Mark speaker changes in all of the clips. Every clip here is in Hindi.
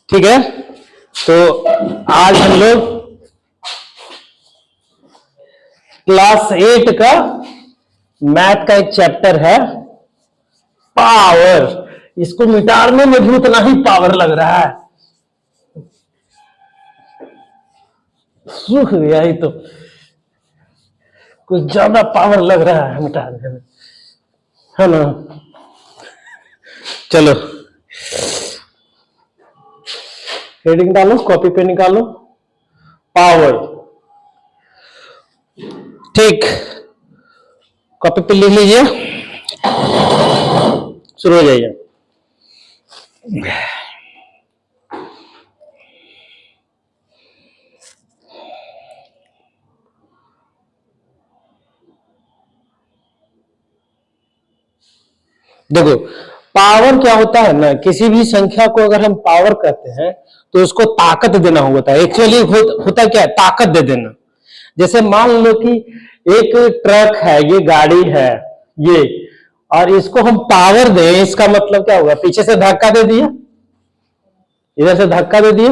Speaker 1: ठीक है, तो आज हम लोग क्लास 8 का मैथ का एक चैप्टर है पावर। इसको मिटाने में भी उतना ही पावर लग रहा है। सूख गया ही तो कुछ ज्यादा पावर लग रहा है मिटाने में, है ना। चलो हेडिंग डालो, कॉपी पे निकालो, पावर। ठीक, कॉपी पे लिख लीजिए, शुरू हो जाइए। देखो पावर क्या होता है ना, किसी भी संख्या को अगर हम पावर कहते हैं तो उसको ताकत देना होता है। एक्चुअली होता क्या है, ताकत दे देना। जैसे मान लो कि एक ट्रक है, ये गाड़ी है ये, और इसको हम पावर दें, इसका मतलब क्या होगा, पीछे से धक्का दे दिए, इधर से धक्का दे दिए,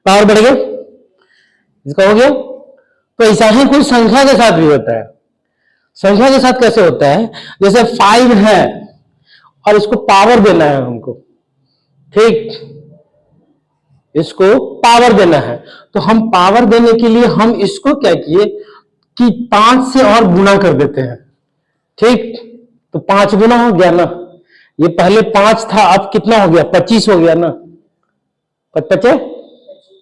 Speaker 1: पावर बढ़ गया, इसका हो गया। तो ऐसा ही कुछ संख्या के साथ भी होता है। संख्या के साथ कैसे होता है, जैसे 5 है और इसको पावर देना है हमको, ठीक, इसको पावर देना है, तो हम पावर देने के लिए हम इसको क्या किए कि 5 से और गुना कर देते हैं, ठीक। तो 5 गुना हो गया ना, ये पहले 5 था, अब कितना हो गया, 25 हो गया ना,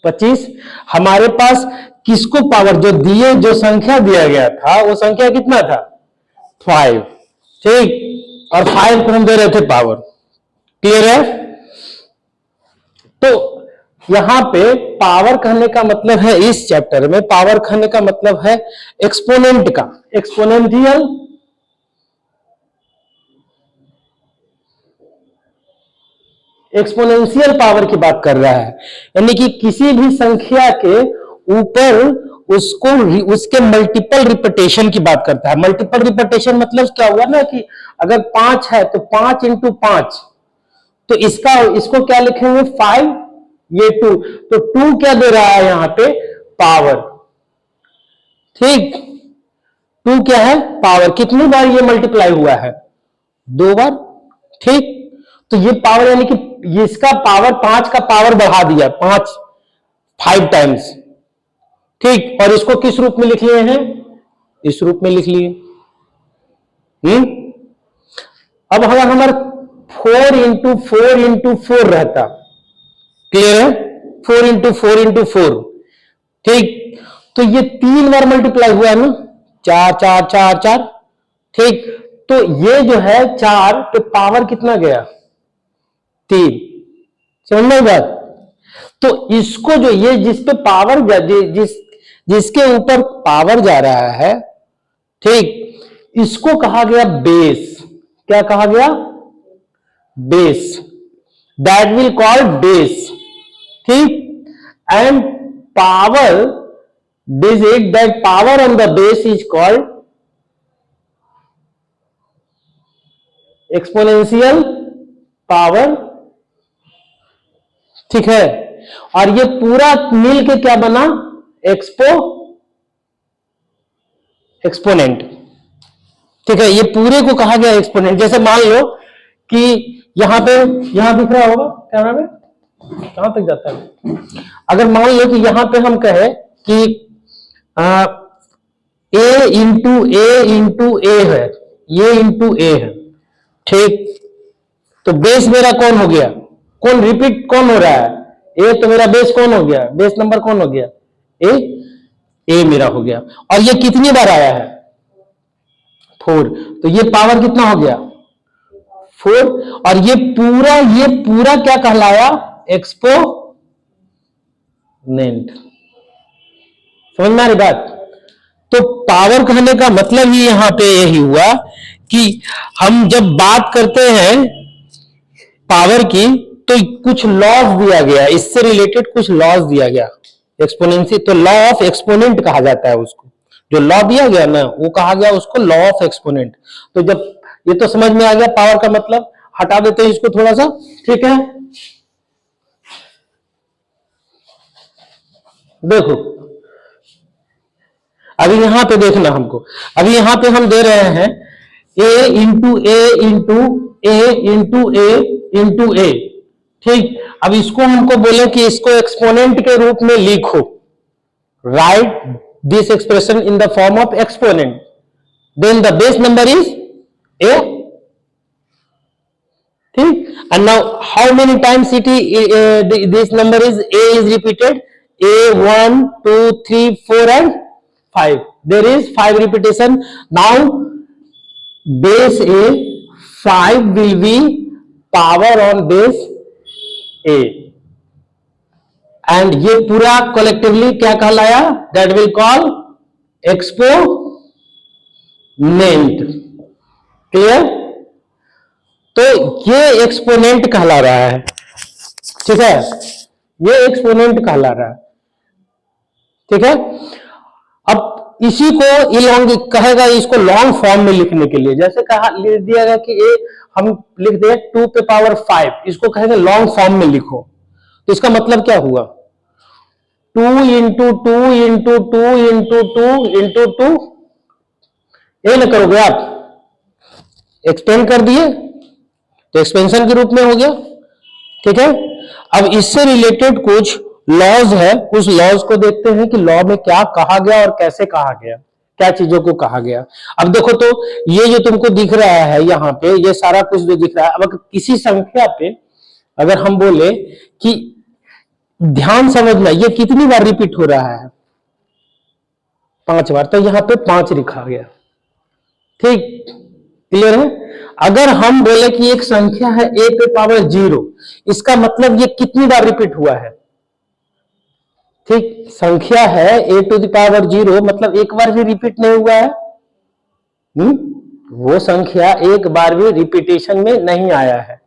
Speaker 1: 25। हमारे पास किसको पावर जो दिए, जो संख्या दिया गया था वो संख्या कितना था, 5, ठीक, और 5 को हम दे रहे थे पावर। क्लियर है। तो यहां पे पावर कहने का मतलब है, इस चैप्टर में पावर कहने का मतलब है एक्सपोनेंट का, एक्सपोनेंशियल पावर की बात कर रहा है। यानी कि किसी भी संख्या के ऊपर उसको उसके मल्टीपल रिपीटेशन की बात करता है। मल्टीपल रिपीटेशन मतलब क्या हुआ ना कि अगर 5 है तो 5 इंटू 5, तो इसको क्या लिखेंगे, 5, ये 2, तो 2 क्या दे रहा है यहां पे, पावर, ठीक। 2 क्या है, पावर। कितनी बार ये मल्टीप्लाई हुआ है, 2 बार, ठीक। तो ये पावर यानी कि इसका पावर 5 का पावर बढ़ा दिया, 5 टाइम्स, ठीक। और इसको किस रूप में लिख लिए हैं, इस रूप में लिख लिए। अब अगर हमारा 4 इंटू 4 इंटू 4 रहता, क्लियर है, 4 इंटू 4 इंटू 4, ठीक। तो ये 3 बार मल्टीप्लाई हुआ है ना, 4 4 4 4, ठीक। तो ये जो है 4 पे पावर कितना गया, 3। समझ में बात। तो इसको जो ये जिस पे पावर जिसके ऊपर पावर जा रहा है, ठीक, इसको कहा गया बेस। क्या कहा गया, base. That will call base, ठीक। And power digit, that power on the base is called exponential power, ठीक है। और ये पूरा मिल के क्या बना, एक्सपोनेंट, ठीक है। ये पूरे को कहा गया एक्सपोनेंट। जैसे मान लो कि यहां दिख रहा होगा कैमरा में, कहां तक जाता है। अगर मान लो कि यहां पे हम कहे कि ए इंटू ए है, ये इंटू ए है, ठीक। तो बेस मेरा कौन हो गया, कौन रिपीट कौन हो रहा है, ए। तो मेरा बेस कौन हो गया, बेस नंबर कौन हो गया, ए मेरा हो गया। और ये कितनी बार आया है, 4। तो ये पावर कितना हो गया, 4। और ये पूरा क्या कहलाया, एक्सपोनेंट। समझ में आ रही बात। तो पावर कहने का मतलब ही यहां पे यही हुआ कि हम जब बात करते हैं पावर की, तो कुछ लॉज दिया गया, इससे रिलेटेड कुछ लॉज दिया गया एक्सपोनेंशियल। तो लॉ ऑफ एक्सपोनेंट कहा जाता है उसको, जो लॉ दिया गया ना वो कहा गया उसको लॉ ऑफ एक्सपोनेंट। तो जब ये तो समझ में आ गया पावर का मतलब, हटा देते हैं इसको थोड़ा सा, ठीक है। देखो अभी यहां पे देखना हमको, अभी यहां पे हम दे रहे हैं ए into a into a into a into ए, ठीक। अब इसको हमको बोले कि इसको एक्सपोनेंट के रूप में लिखो, write this expression in the form of exponent, then the base number is a, ठीक। And now how many times it this number is a is repeated, a 1 2 3 4 and 5, there is 5 repetition. Now base a 5 will be power on base a, and ये पूरा collectively क्या कहलाया, that will call exponent, clear। तो ये एक्सपोनेंट कहला रहा है, ठीक है, ये एक्सपोनेंट कहला रहा है, ठीक है। अब इसी को इलोंग कहेगा, इसको लॉन्ग फॉर्म में लिखने के लिए, जैसे कहा लिख दिया गया कि ए हम लिख दे 2 पे पावर 5, इसको कहेंगे लॉन्ग फॉर्म में लिखो, तो इसका मतलब क्या हुआ, 2 इंटू 2 इंटू 2 इंटू 2 इंटू 2, ये ना करोगे आप, एक्सपेंड कर दिए तो एक्सपेंशन के रूप में हो गया, ठीक है। अब इससे रिलेटेड कुछ लॉज है, उस लॉज को देखते हैं कि लॉ में क्या कहा गया और कैसे कहा गया, क्या चीजों को कहा गया। अब देखो तो ये जो तुमको दिख रहा है यहाँ पे, ये सारा कुछ जो दिख रहा है, अब अगर किसी संख्या पे अगर हम बोले कि ध्यान समझना ये कितनी बार रिपीट हो रहा है, 5 बार, तो यहाँ पे 5 लिखा गया, ठीक, क्लियर है। अगर हम बोले कि एक संख्या है ए पे पावर 0, इसका मतलब ये कितनी बार रिपीट हुआ है, ठीक, संख्या है ए टू द पावर 0, मतलब एक बार भी रिपीट नहीं हुआ है, वो संख्या एक बार भी रिपीटेशन में नहीं आया है,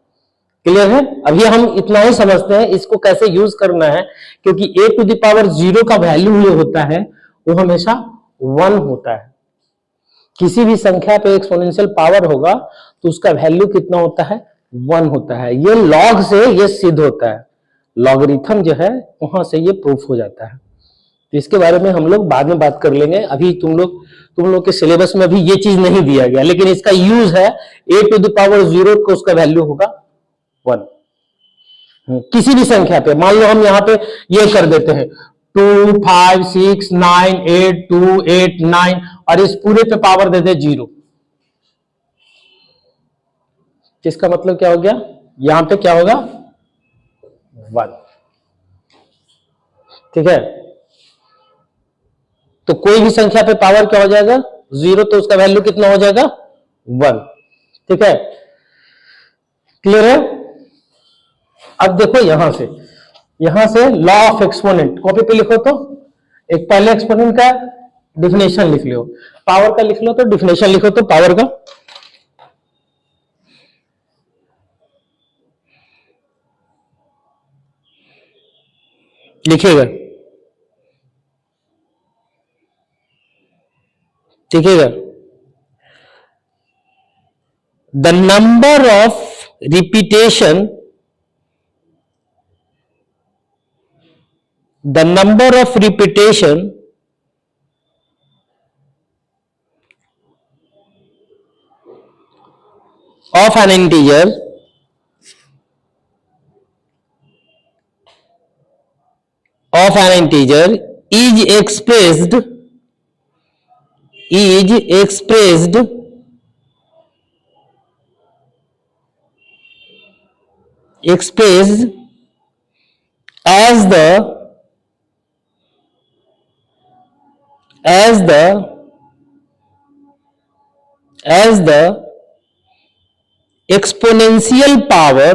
Speaker 1: क्लियर है। अभी हम इतना ही समझते हैं इसको कैसे यूज करना है, क्योंकि ए टू द पावर 0 का वैल्यू जो होता है वो हमेशा 1 होता है, किसी भी संख्या पे एक्सपोनेंशियल पावर होगा तो उसका वैल्यू कितना होता है, 1 होता है। ये लॉग से ये सिद्ध होता है, लॉगरिथम जो है वहां से ये प्रूफ हो जाता है। तो इसके बारे में हम लोग बाद में बात कर लेंगे, अभी तुम लोग के सिलेबस में अभी ये चीज नहीं दिया गया, लेकिन इसका यूज है ए टू द पावर 0 को उसका वैल्यू होगा 1, किसी भी संख्या पे। मान लो हम यहाँ पे ये कर देते हैं 2 5 6 9 8 2 8 9 और इस पूरे पे पावर दे दे 0, इसका मतलब क्या हो गया, यहां पे क्या होगा 1, ठीक है। तो कोई भी संख्या पे पावर क्या हो जाएगा 0, तो उसका वैल्यू कितना हो जाएगा 1, ठीक है, क्लियर है। अब देखो यहां से लॉ ऑफ एक्सपोनेंट कॉपी पे लिखो, तो एक पहले एक्सपोनेंट का डिफिनेशन लिख लो, पावर का लिख लो, तो डिफिनेशन लिखो तो पावर का, लिखिएगा, लिखिएगा, the number of repetition, the number of repetition of an integer is expressed as the exponential power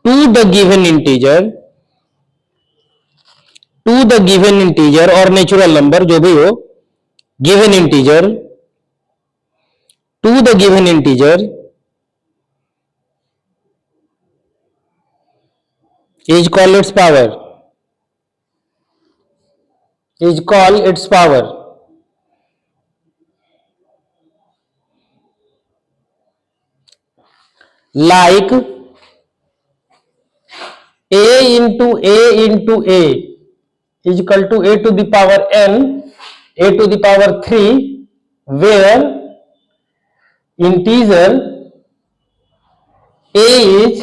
Speaker 1: to the given integer और नेचुरल नंबर जो भी हो, given integer to the given integer is called its power, like into a is equal to a to the power n, a to the power 3, where integer a is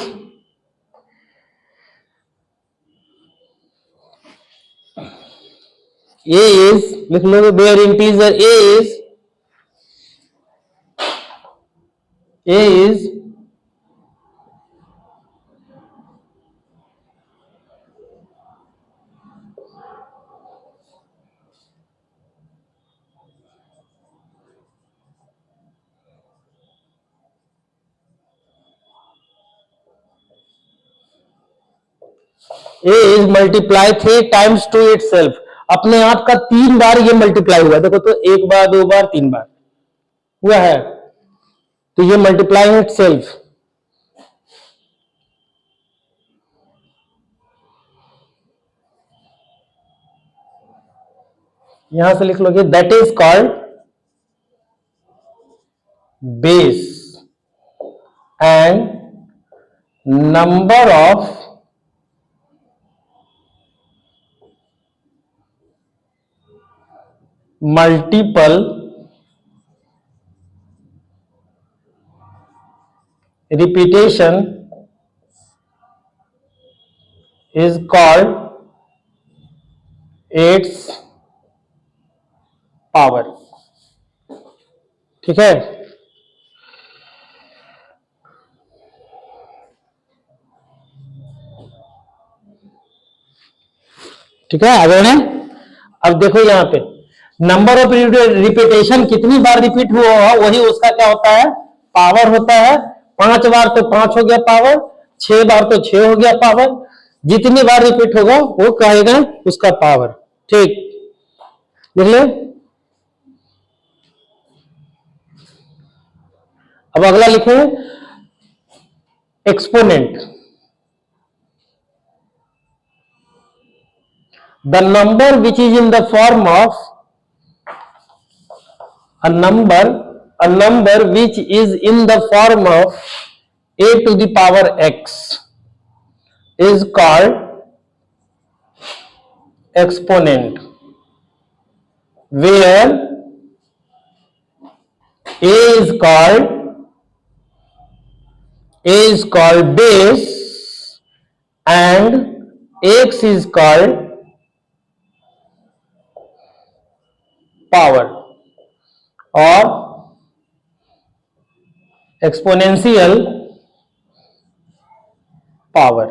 Speaker 1: लिख लो, where integer a is multiply 3 times to itself, अपने आप का 3 बार ये मल्टीप्लाई हुआ। देखो तो 1 बार, 2 बार, 3 बार हुआ है, तो ये मल्टीप्लाई इट सेल्फ। यहां से लिख लोगे that is called base and number of multiple repetition is called its power। ठीक है, ठीक है, आगे बढ़े। अब देखो यहां पे नंबर ऑफ रिपीटेशन, कितनी बार रिपीट हुआ होगा वही उसका क्या होता है, पावर होता है। 5 बार तो 5 हो गया पावर, 6 बार तो 6 हो गया पावर, जितनी बार रिपीट होगा वो कहेगा उसका पावर। ठीक, लिख ले। अब अगला लिखे exponent. The number which is in the form of a number which is in the form of a to the power x is called exponent, where a is called base and x is called power और एक्सपोनेंशियल पावर।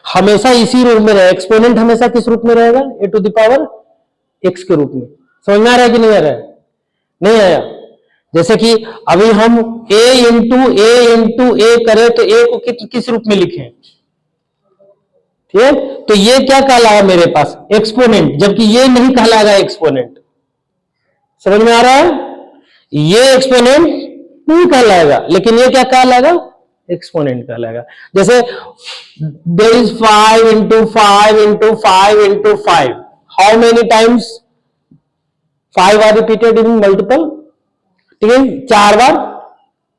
Speaker 1: हमेशा इसी रूप में रहेगा, एक्सपोनेंट हमेशा किस रूप में रहेगा, ए टू द पावर एक्स के रूप में। समझ में आ रहा है कि नहीं आ रहा है, नहीं आया। जैसे कि अभी हम a इंटू ए करें तो a को किस रूप में लिखें, ठीक है, तो ये क्या कहलाएगा मेरे पास, एक्सपोनेंट, जबकि ये नहीं कहलाएगा एक्सपोनेंट। समझ में आ रहा है, ये एक्सपोनेंट नहीं कहलाएगा, लेकिन ये क्या कहलाएगा, एक्सपोनेंट कहलाएगा। जैसे there is 5 into 5 into 5 into 5, how many times 5 are repeated in multiple, ठीक है, 4 बार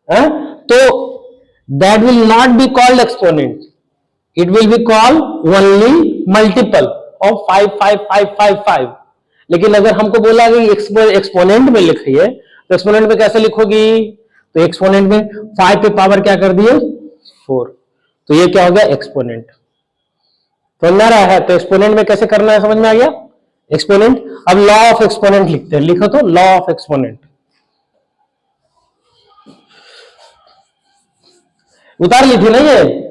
Speaker 1: है? तो that will not be called exponent, it will be called only multiple of 5 5 5 5 5। लेकिन अगर हमको बोला कि एक्सपोनेंट में लिखिए तो एक्सपोनेंट में कैसे लिखोगी, तो एक्सपोनेंट में 5 पे पावर क्या कर दिए 4, तो ये क्या हो गया एक्सपोनेंट। समझ में आ रहा है, तो एक्सपोनेंट में कैसे करना है, समझ में आ गया एक्सपोनेंट। अब लॉ ऑफ एक्सपोनेंट लिखते हैं, लिखो तो लॉ ऑफ एक्सपोनेंट, उतार ली थी ना ये,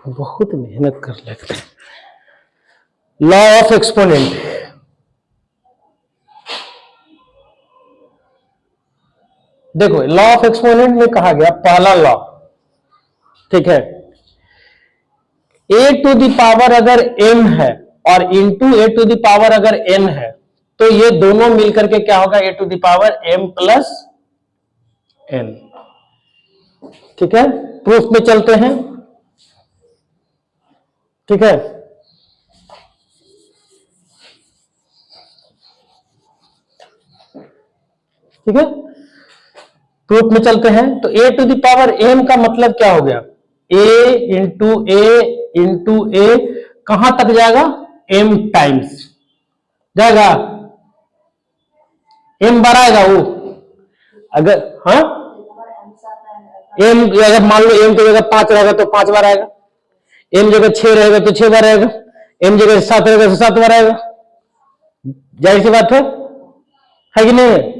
Speaker 1: बहुत मेहनत कर लेते हैं। लॉ ऑफ एक्सपोनेंट, देखो लॉ ऑफ एक्सपोनेंट में कहा गया पहला लॉ, ठीक है, ए टू द पावर अगर m है और into a to the power अगर n है, तो ये दोनों मिलकर के क्या होगा, a to the power m plus n। ठीक है, प्रूफ में चलते हैं। ठीक है। ठीक है, प्रूफ में चलते हैं। तो a to the power M का मतलब क्या हो गया, ए इंटू ए कहां तक जाएगा, एम टाइम्स जाएगा, एम बढ़ाएगा वो, अगर हाँ एम अगर मान लो एम की जगह 5 रहेगा तो 5 बार आएगा, एम जगह 6 रहेगा तो 6 बार आएगा, एम जगह 7 रहेगा तो 7 बार आएगा। जाहिर सी बात है कि नहीं है।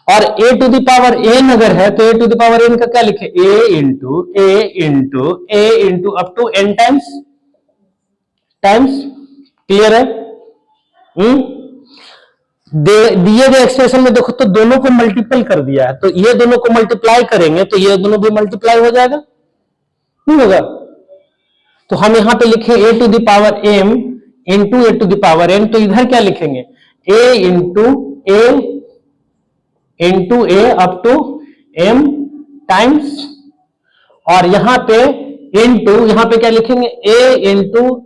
Speaker 1: और a to the power n अगर है तो a to the power n का क्या लिखे, a into up to n times. Clear है। दिए गए एक्सप्रेशन में देखो तो दोनों को मल्टीपल कर दिया है, तो ये दोनों को मल्टीप्लाई करेंगे तो ये दोनों भी मल्टीप्लाई हो जाएगा, नहीं होगा। तो हम यहां पे लिखे a to the power m into a to the power n, तो इधर क्या लिखेंगे, a into a up to m times, और यहां पे यहां पे क्या लिखेंगे, ए इंटू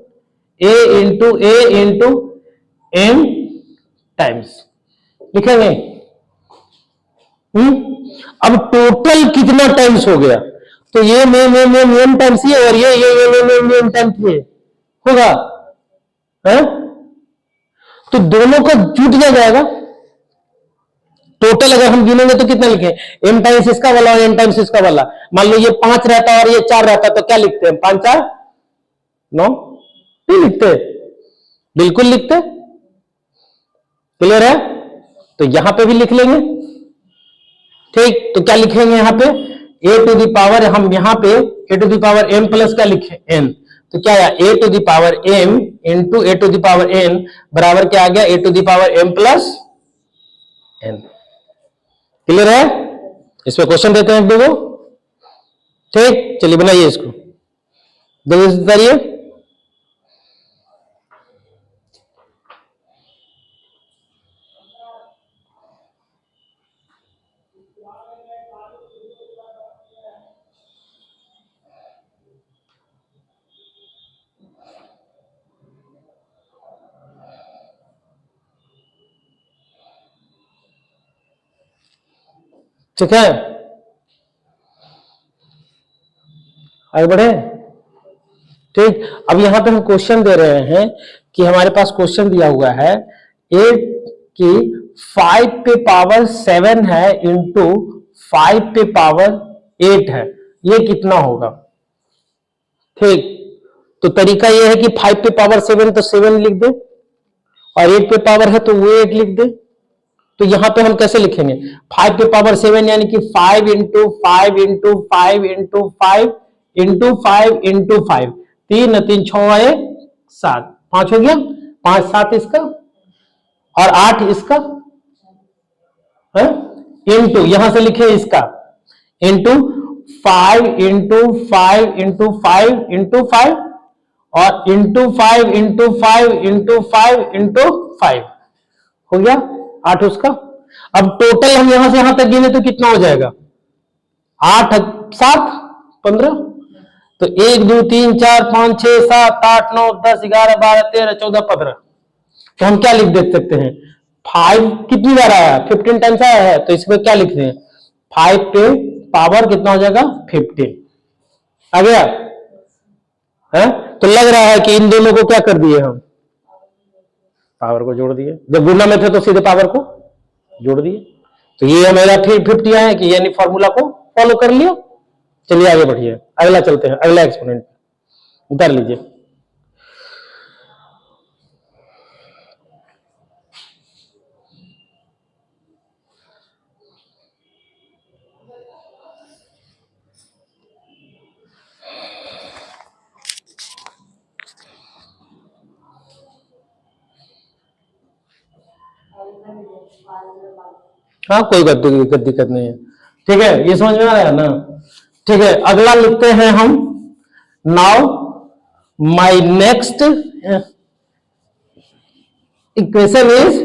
Speaker 1: एम टाइम्स लिखेंगे। अब टोटल कितना टाइम्स हो गया, तो ये एम टाइम्स ये और ये एम टाइम्स ये होगा है? तो दोनों का जुट जाएगा। टोटल अगर हम गिनेंगे तो कितना लिखे, एम टाइम्स इसका वाला और एम टाइम्स इसका वाला। मान लो ये 5 रहता है और ये 4 रहता है तो क्या लिखते हैं, 5 4 9, नहीं लिखते, बिल्कुल लिखते। क्लियर है। तो यहां पे भी लिख लेंगे। ठीक, तो क्या लिखेंगे यहां पे, ए टू द पावर, हम यहां पे a to the power m plus क्या लिखे, एन। तो क्या आया, a to the power m into a to the power n बराबर क्या आ गया, a to the power m plus n. Clear है। इसमें क्वेश्चन देते हैं दो। ठीक, चलिए बनाइए इसको, बताइए। ठीक है, आगे बढ़े। ठीक, अब यहां पे हम क्वेश्चन दे रहे हैं कि हमारे पास क्वेश्चन दिया हुआ है ए की 5 पे पावर 7 है इंटू 5 पे पावर 8 है, ये कितना होगा। ठीक, तो तरीका ये है कि 5 पे पावर 7 तो 7 लिख दे, और 8 पे पावर है तो वो 8 लिख दे। तो यहां पे हम कैसे लिखेंगे, 5 पे पावर 7 यानी कि 5 into 5 into 5 into 5 into 5 into 5, 3 3 6 7, 5 हो गया, 5 7 इसका और 8 इसका है, इंटू यहां से लिखे इसका, इंटू 5 इंटू 5 इंटू 5 इंटू 5 और इंटू 5 इंटू 5 इंटू 5 इंटू 5 हो गया 8 उसका। अब टोटल हम यहां से यहां तक गिने तो कितना हो जाएगा, 8 7 15, तो 1 2 3 4 5 6 7 8 9 10 11 12 13 14 15। तो हम क्या लिख देख सकते हैं, 5 कितनी बार आया, 15 टाइम्स आया है, तो इसमें क्या लिखते हैं, 5 पे पावर कितना हो जाएगा 15 आ गया है। तो लग रहा है कि इन दोनों को क्या कर दिए हम, पावर को जोड़ दिए, जब गुना में थे तो सीधे पावर को जोड़ दिए। तो ये हमारा 50 आया कि यानी फॉर्मूला को फॉलो कर लिया। चलिए आगे बढ़िए, अगला चलते हैं, अगला एक्सपोनेंट उतार लीजिए। हाँ कोई दिक्कत नहीं है। ठीक है, ये समझ में आ रहा है ना। ठीक है, अगला लिखते हैं हम, now my next equation is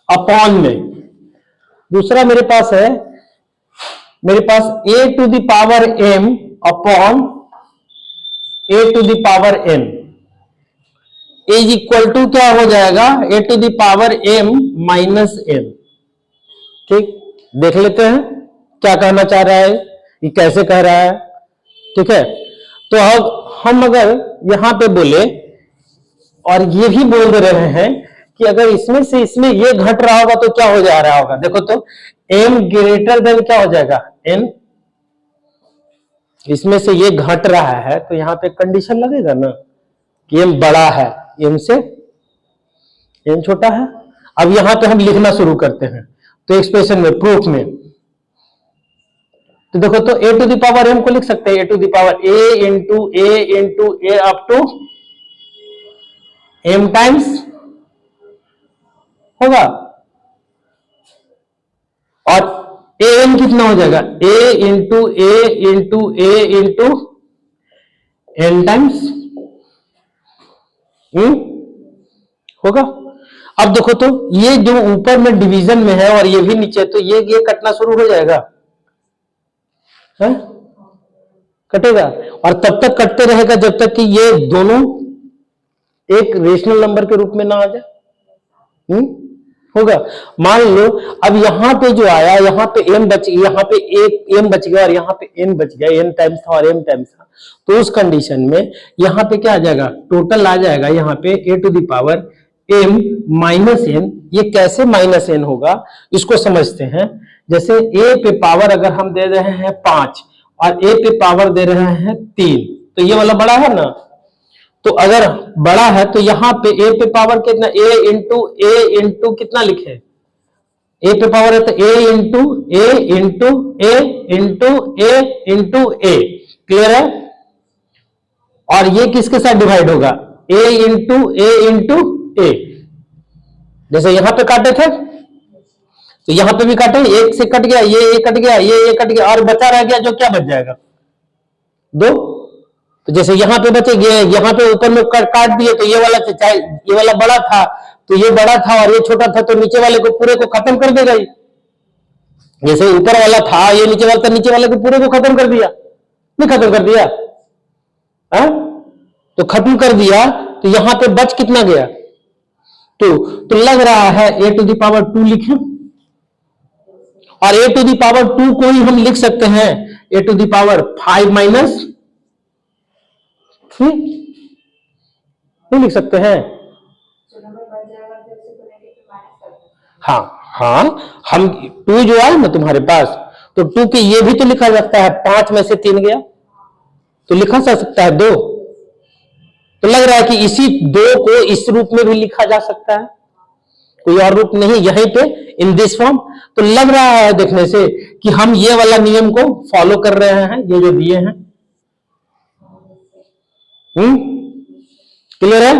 Speaker 1: upon में। दूसरा मेरे पास है, मेरे पास a to the power m upon a to the power m is equal to क्या हो जाएगा, ए to the power m minus m. ठीक, देख लेते हैं क्या कहना चाह रहा है, ये कैसे कह रहा है। ठीक है, तो अब हम अगर यहां पे बोले और ये भी बोल दे रहे हैं कि अगर इसमें से इसमें ये घट रहा होगा तो क्या हो जा रहा होगा, देखो तो m ग्रेटर देन क्या हो जाएगा n, इसमें से ये घट रहा है तो यहां पे कंडीशन लगेगा ना कि m बड़ा है m से, m छोटा है। अब यहां पे हम लिखना शुरू करते हैं तो एक्सप्रेशन में, प्रूफ में, तो देखो तो a to the power m को लिख सकते हैं a to the power a into a up to m times होगा, और a n कितना हो जाएगा a इंटू n टाइम्स होगा। अब देखो तो ये जो ऊपर में डिवीजन में है और ये भी नीचे, तो ये कटना शुरू हो जाएगा, है? कटेगा, और तब तक कटते रहेगा जब तक कि ये दोनों एक रेशनल नंबर के रूप में ना आ जाए। होगा। मान लो अब यहां पे जो आया, यहां पे m बच, यहां पे एक m बच गया और यहां पे n बच गया, n टाइम्स था और m टाइम्स था, तो उस कंडीशन में यहां पे क्या आ जाएगा, टोटल आ जाएगा यहाँ पे a to the power m minus n। ये कैसे माइनस n होगा इसको समझते हैं। जैसे a पे पावर अगर हम दे रहे हैं 5 और a पे पावर दे रहे हैं 3, तो ये वाला बड़ा है ना, तो अगर बड़ा है तो यहां पे a पे पावर कितना, a इंटू कितना लिखे, a पे पावर है तो a इंटू a, क्लियर है। और ये किसके साथ डिवाइड होगा, a इंटू a। जैसे यहां पे काटे थे तो यहां पे भी काटे, एक से कट गया, ये कट गया, ये कट गया, और बचा रह गया जो क्या बच जाएगा 2। तो जैसे यहाँ पे बचे गए, यहाँ पे ऊपर में काट दिए तो ये वाला, चाहे ये वाला बड़ा था तो ये बड़ा था और ये छोटा था, तो नीचे वाले को पूरे को खत्म कर देगा। जैसे ऊपर वाला था, ये नीचे वाला था, नीचे वाले को पूरे को खत्म कर दिया, नहीं खत्म कर दिया, हा? तो खत्म कर दिया, तो यहां पे बच कितना गया 2। तो लग रहा है a टू द पावर 2 लिखें, और a टू द पावर 2 को ही हम लिख सकते हैं a to the power 5 minus 3, नहीं लिख सकते हैं। हाँ हाँ, हम 2 जो आए ना तुम्हारे पास, तो 2 के ये भी तो लिखा जा सकता है, 5 में से 3 गया तो लिखा जा सकता है 2। तो लग रहा है कि इसी 2 को इस रूप में भी लिखा जा सकता है, कोई और रूप नहीं, यहीं पे इन दिस फॉर्म। तो लग रहा है देखने से कि हम ये वाला नियम को फॉलो कर रहे हैं, ये जो दिए हैं। क्लियर है,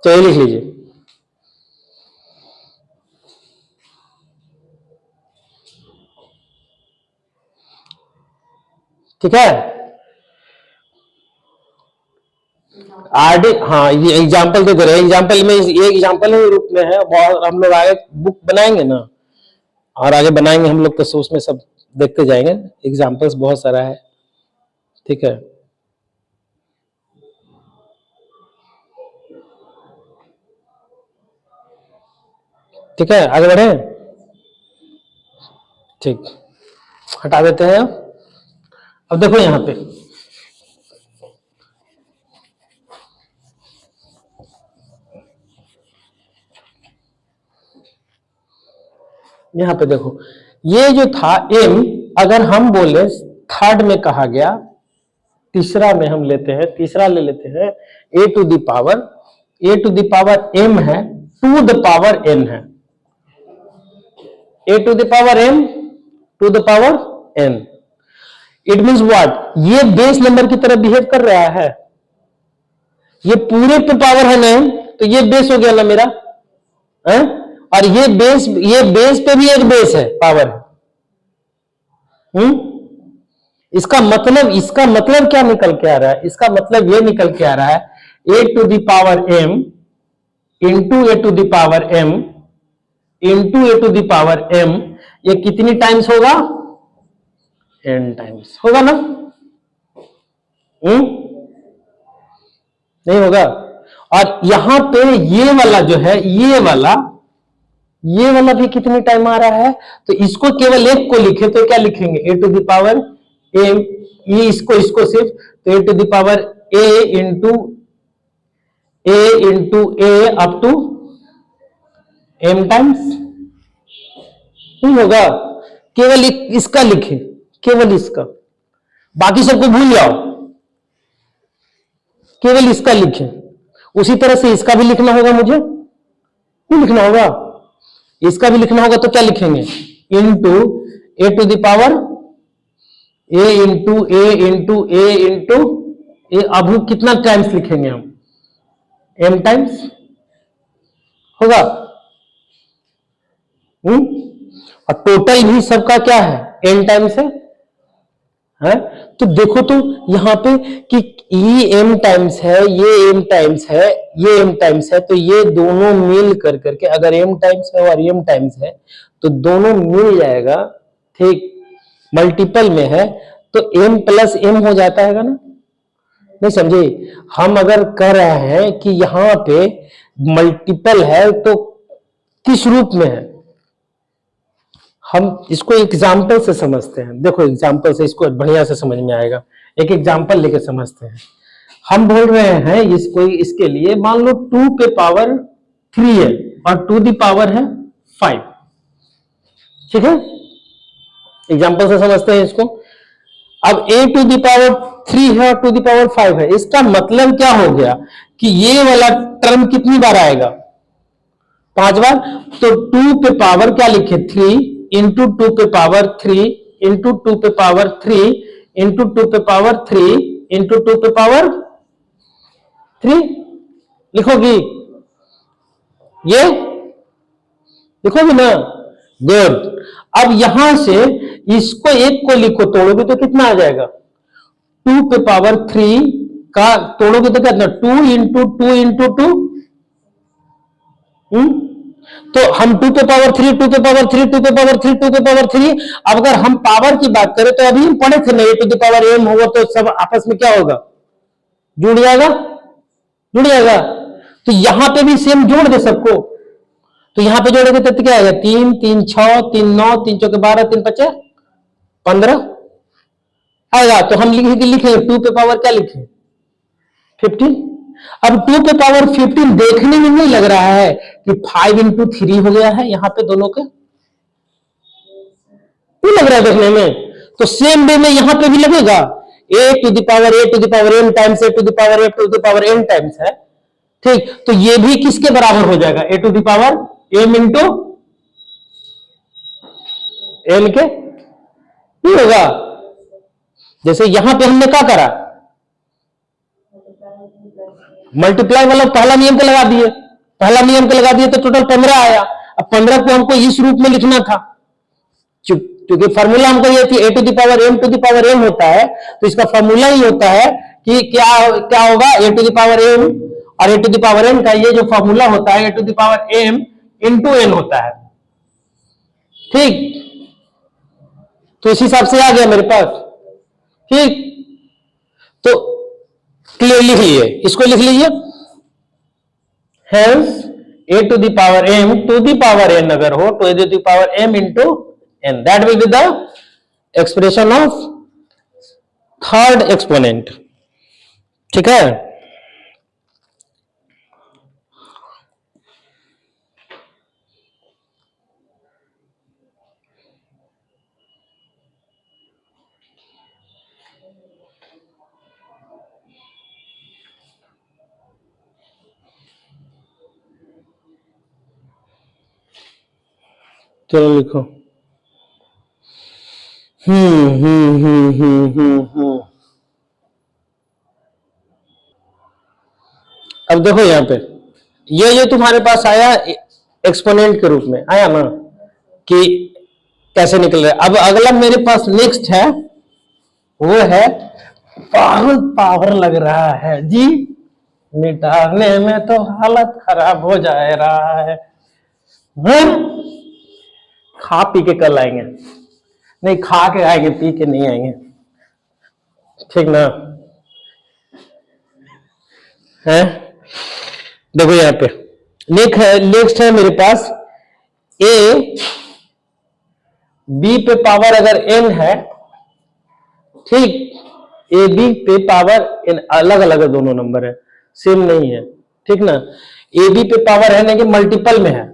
Speaker 1: चलिए लिख लीजिए। ठीक है, आरडी, हाँ ये एग्जाम्पल तो दे रहे हैं, एग्जाम्पल में ये एग्जाम्पल रूप में है, बहुत हम लोग आगे बुक बनाएंगे ना, और आगे बनाएंगे हम लोग तो उसमें सब देखते जाएंगे, एग्जाम्पल्स बहुत सारा है। ठीक है, ठीक है, आगे बढ़े। ठीक, हटा देते हैं। अब देखो यहां पे देखो, ये जो था m, अगर हम बोले थर्ड में कहा गया, तीसरा में हम लेते हैं, तीसरा ले लेते हैं a to the power m है, टू द पावर n है, a to the power m to the power n। It means what, ये बेस नंबर की तरह बिहेव कर रहा है, ये पूरे पे पावर है ना, तो ये बेस हो गया ना मेरा, है? और ये बेस पे भी एक बेस है, पावर है। इसका मतलब क्या निकल के आ रहा है, इसका मतलब ये निकल के आ रहा है a to the power m into a to the power m into a to the power m, ये कितनी टाइम्स होगा, n टाइम्स होगा ना। नहीं होगा। और यहां पे ये वाला जो है, ये वाला भी कितने टाइम आ रहा है, तो इसको केवल एक को लिखे तो क्या लिखेंगे, a to the power a, ये इसको सिर्फ, तो a to the power a into a up to m times, नहीं होगा। केवल इसका लिखे, केवल इसका, बाकी सबको भूल जाओ, केवल इसका लिखे। उसी तरह से इसका भी लिखना होगा, मुझे नहीं लिखना होगा, इसका भी लिखना होगा, तो क्या लिखेंगे, into a to the power a into a into a into a. अब कितना टाइम्स लिखेंगे हम, एम टाइम्स होगा। और टोटल भी सबका क्या है, एन टाइम्स है। तो देखो तो यहां पे कि ये एम टाइम्स है, ये एम टाइम्स है, ये एम टाइम्स है, तो ये दोनों मिल कर करके, अगर एम टाइम्स है और एम टाइम्स है तो दोनों मिल जाएगा, ठीक, मल्टीपल में है तो एम प्लस एम हो जाता है ना, नहीं समझे। हम अगर कह रहे हैं कि यहां पे मल्टीपल है तो किस रूप में है, हम इसको एग्जाम्पल से समझते हैं। देखो एग्जाम्पल से इसको बढ़िया से समझ में आएगा, एक एग्जाम्पल लेके समझते हैं। हम बोल रहे हैं इसको, इसके लिए मान लो 2 पे पावर 3 है और 2 दी पावर है 5, ठीक है, एग्जाम्पल से समझते हैं इसको। अब a टू दी पावर 3 है और 2 दी पावर 5 है, इसका मतलब क्या हो गया कि ये वाला टर्म कितनी बार आएगा, 5 बार। तो 2 पे पावर क्या लिखे, 3 इंटू 2 पे पावर 3 इंटू 2 पे पावर 3 इंटू 2 पे पावर 3 इंटू 2 पे पावर 3 लिखोगी, ये लिखोगी ना, गुड। अब यहां से इसको एक को लिखो, तोड़ोगे तो कितना आ जाएगा, 2 पे पावर 3 का तोड़ोगे तो कितना, 2 इंटू 2 इंटू 2, तो हम 2 पे पावर 3 2 पे पावर 3 2 पे पावर 3 2 पे पावर 3। अब अगर हम पावर की बात करें तो अभी हम पढ़े थे ना, ए टू द पावर एम होगा तो सब आपस में क्या होगा, जुड़ जाएगा, जुड़ जाएगा। तो यहां पे भी सेम जोड़ दे सबको, तो यहां पे जोड़ेंगे तो क्या आएगा, 3 3 6 3 9 3 चौके 12 3 5 15 आएगा। तो हम लिखे 2 पे पावर क्या लिखे, 15। अब 2 पे पावर 15 देखने में नहीं लग रहा है कि 5 इंटू 3 हो गया है यहां पे दोनों के, नहीं लग रहा है देखने में। तो सेम वे में यहां पे भी लगेगा, a to the power n times a to the power n times है, ठीक। तो ये भी किसके बराबर हो जाएगा, ए to the power m into n के, नहीं होगा। जैसे यहां पे हमने क्या करा, मल्टीप्लाई वाला पहला नियम के लगा दिए, पहला नियम के लगा दिए तो टोटल 15 आया। अब 15 को हमको इस रूप में लिखना था, क्योंकि फॉर्मूला हमको ये थी a to the power m to the power m होता है, तो इसका फॉर्मूला ही होता है कि क्या क्या होगा, a to the power m और a to the power n का ये जो फॉर्मूला होता है a to the power m into n होता है, ठीक। तो इस हिसाब से आ गया मेरे पास, ठीक। तो क्लियर लिख लिए, इसको लिख लीजिए, hence a to the power m to the power n अगर हो तो a to the power m into n, that will be the expression of third exponent, ठीक है। चलो लिखो, अब देखो यहां पे ये तुम्हारे पास आया एक्सपोनेंट के रूप में आया ना, कि कैसे निकल रहा है। अब अगला मेरे पास नेक्स्ट है, वो है पावर, पावर लग रहा है जी, मिटाने में तो हालत खराब हो जा रहा है। खा पी के कल आएंगे, नहीं खा के आएंगे, पी के नहीं आएंगे, ठीक ना। है। देखो यहाँ पे नेक्स्ट है मेरे पास ए बी पे पावर अगर एन है, ठीक, ए बी पे पावर एन, अलग अलग है दोनों नंबर है, सेम नहीं है, ठीक ना। ए बी पे पावर है ना कि मल्टीपल में है,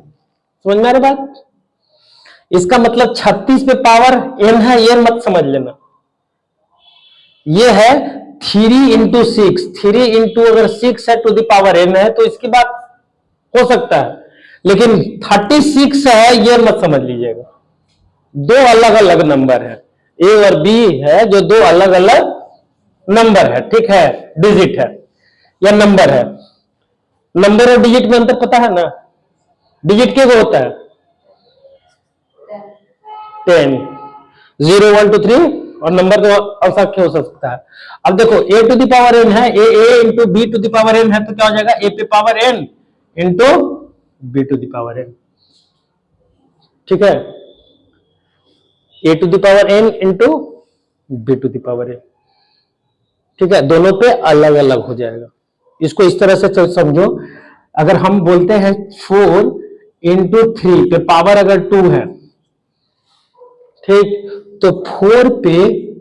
Speaker 1: समझ में आ रही बात। इसका मतलब 36 पे पावर एन है, ये मत समझ लेना। ये है 3 इंटू 6, 3 इंटू अगर 6 है टू द पावर एन है तो इसकी बात हो सकता है, लेकिन 36 है ये मत समझ लीजिएगा। दो अलग अलग नंबर है, ए और बी है जो दो अलग अलग नंबर है, ठीक है, डिजिट है या नंबर है। नंबर और डिजिट में अंतर पता है ना, डिजिट क्या होता है 10, 0 1 2 3 और नंबर तो असंख्य हो सकता है। अब देखो a to the power n है, a into b to the power n है, तो क्या हो जाएगा ए पे power n into b to the power n, ठीक है, a to the power n into b to the power n, ठीक है, दोनों पे अलग अलग हो जाएगा। इसको इस तरह से समझो, अगर हम बोलते हैं 4 इंटू 3 पे पावर अगर 2 है, ठीक, तो 4 पे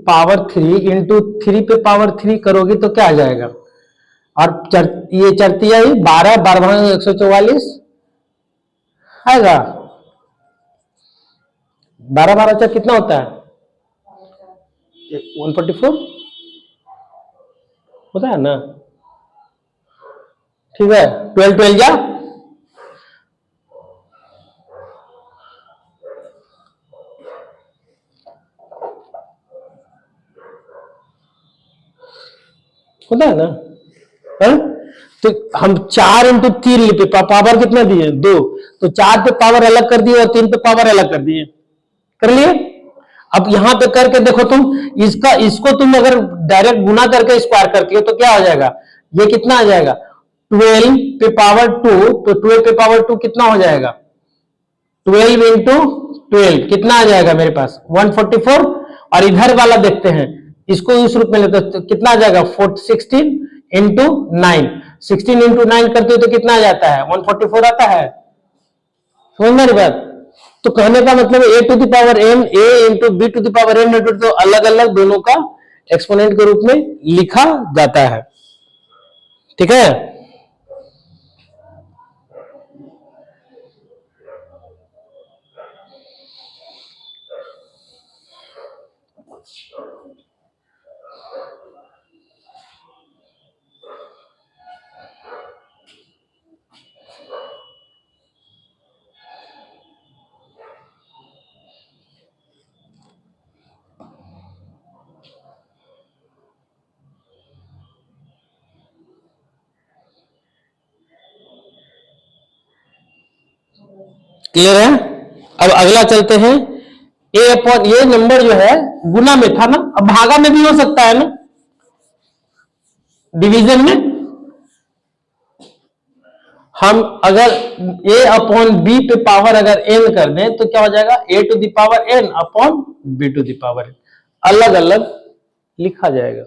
Speaker 1: पावर 3 इंटू 3 पे पावर 3 करोगे तो क्या आ जाएगा, और ये चरतिया 12 12 144 आएगा, 12 12 कितना होता है 144 होता है ना, ठीक है, 12 12 जा होता है ना, है? तो हम 4 इंटू 3 लिखे, पावर कितना दिए 2, तो 4 पे पावर अलग कर दिए और 3 पे पावर अलग कर दिए, कर लिए। अब यहां पे करके देखो तुम, इसको तुम अगर डायरेक्ट गुना करके स्क्वायर करती हो तो क्या हो जाएगा, ये कितना आ जाएगा 12 पे पावर 2, तो 12 पे पावर 2 कितना हो जाएगा 12 इंटू 12 कितना आ जाएगा मेरे पास 144, और इधर वाला देखते हैं, इसको इस रूप में लेते तो कितना आ जाएगा 16 इंटू 9, 16 इंटू 9 करते हो तो कितना आ जाता है 144 आता है, समझ में बात। तो कहने का मतलब a to the power n, a into b to the power n into, तो अलग अलग दोनों का एक्सपोनेंट के रूप में लिखा जाता है, ठीक है। क्लियर है। अब अगला चलते हैं, ए अपॉन, ये नंबर जो है गुना में था ना, अब भागा में भी हो सकता है ना, डिवीजन में हम अगर ए अपॉन बी पे पावर अगर एन कर दें तो क्या हो जाएगा ए to the power n upon b to the power n, अलग अलग लिखा जाएगा,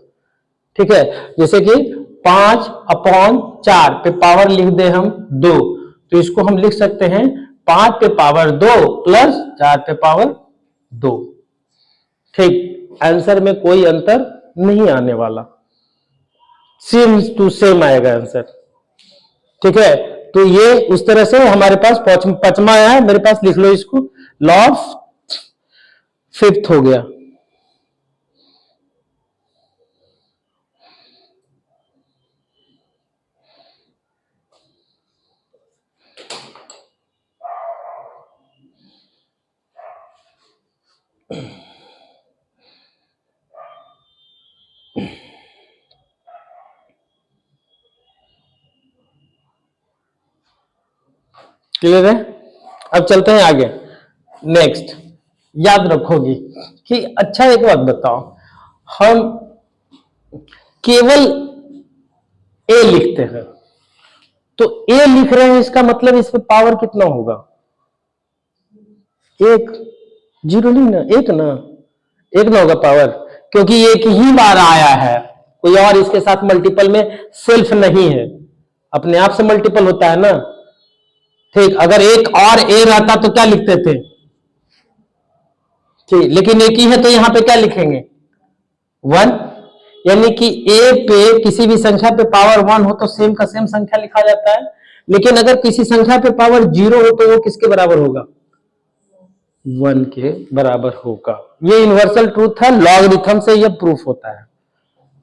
Speaker 1: ठीक है। जैसे कि 5 अपॉन 4 पे पावर लिख दे हम 2, तो इसको हम लिख सकते हैं 5 पे पावर 2 प्लस 4 पे पावर 2, ठीक। आंसर में कोई अंतर नहीं आने वाला, सेम टू सेम आएगा आंसर, ठीक है। तो ये उस तरह से हमारे पास पचमा है, मेरे पास लिख लो इसको, लॉ ऑफ फिफ्थ हो गया। क्लियर है। अब चलते हैं आगे, नेक्स्ट। याद रखोगी कि अच्छा एक बात बताओ, हम केवल ए लिखते हैं, तो ए लिख रहे हैं इसका मतलब इस पे पावर कितना होगा, एक, जीरो नहीं ना, एक ना, एक ना होगा पावर, क्योंकि एक ही बार आया है, कोई और इसके साथ मल्टीपल में सेल्फ नहीं है, अपने आप से मल्टीपल होता है ना। ठीक, अगर एक और ए रहता तो क्या लिखते थे? ठीक, लेकिन एक ही है तो यहां पे क्या लिखेंगे? 1। यानी कि ए पे किसी भी संख्या पे पावर 1 हो तो सेम का सेम संख्या लिखा जाता है, लेकिन अगर किसी संख्या पे पावर 0 हो तो वो किसके बराबर होगा? 1 के बराबर होगा। ये यूनिवर्सल ट्रूथ है, लॉगरिथम से ये प्रूफ होता है।